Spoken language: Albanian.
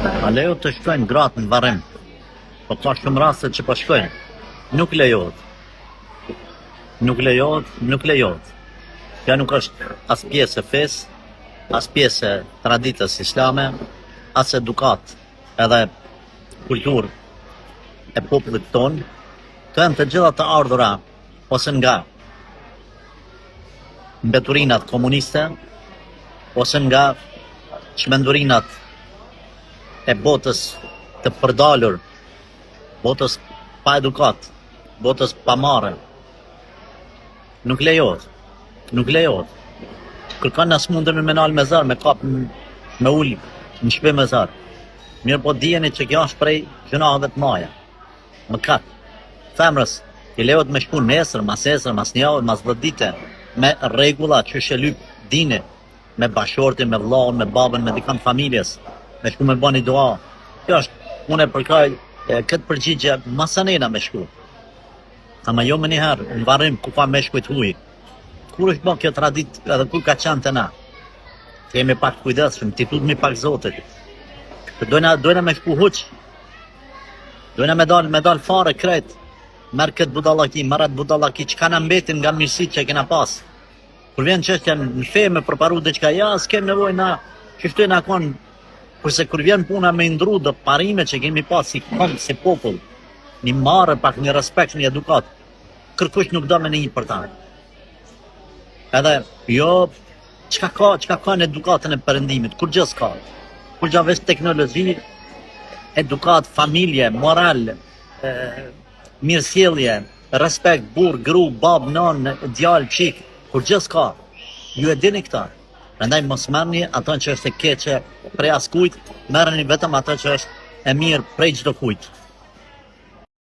A lejo të shkojnë gratë në varrim, po ka shumë raste që po shkojnë. Nuk lejohet. Nuk lejohet. Kjo nuk është as pjesë e fesë, as pjesë e traditës islame, as edukat edhe kulturë e popullit tonë. Të janë të gjitha të ardhura ose nga mbeturinat komuniste, ose nga çmendurinat e botës të përdalur, botës pa edukat, botës pa marrë. Nuk lejohet. Kërkan as mundën me nalë me zar, me kap, me ullë, në shpe me zar. Mirë po dijeni që kjo është prej gjunave të maja. Më katë. Femrës, i lejohet me shku nesër, mas një javë, mas 10 dite, me rregulla që shelyp dini, me bashortin, me vllahun, me babën, me dikant familjes, me shku me bani dua. Kjo është, unë e përkaj këtë përgjigje masanena me shku. Ama jo më njëherë, në varrim ku ka me shkujt huj. Kur është bën kjo tradit edhe kur ka qenë të na? Të jemi pak kujdesshëm, t'i tutmi pak Zotit. Dojna me shku huq. Dojna me dal fare krejt. Merë këtë budallaki, marrat budallaki, që ka na mbetin nga mirësit që kena pas. Kur vjen çështja në fe me përparu diçka, ja, s'kem nevojë na, qështu na kon, kurse kur vjen puna me ndru do parime që kemi pas si kom, si popull, një marrë pak, një respekt, një edukat, kërkush nuk do me një për ta. Edhe, jo, çka ka në edukatën e perëndimit, kur gjë s'ka. Kur gjë veç teknologji, edukat, familje, moral, mirësjellje, respekt, burr, gru, bab, non, djalë, çik, kur gjë s'ka. Ju e dini këta. Prandaj mos merrni ato që është e keqe prej askujt, merrni vetëm ato që është e mirë prej çdo kujt.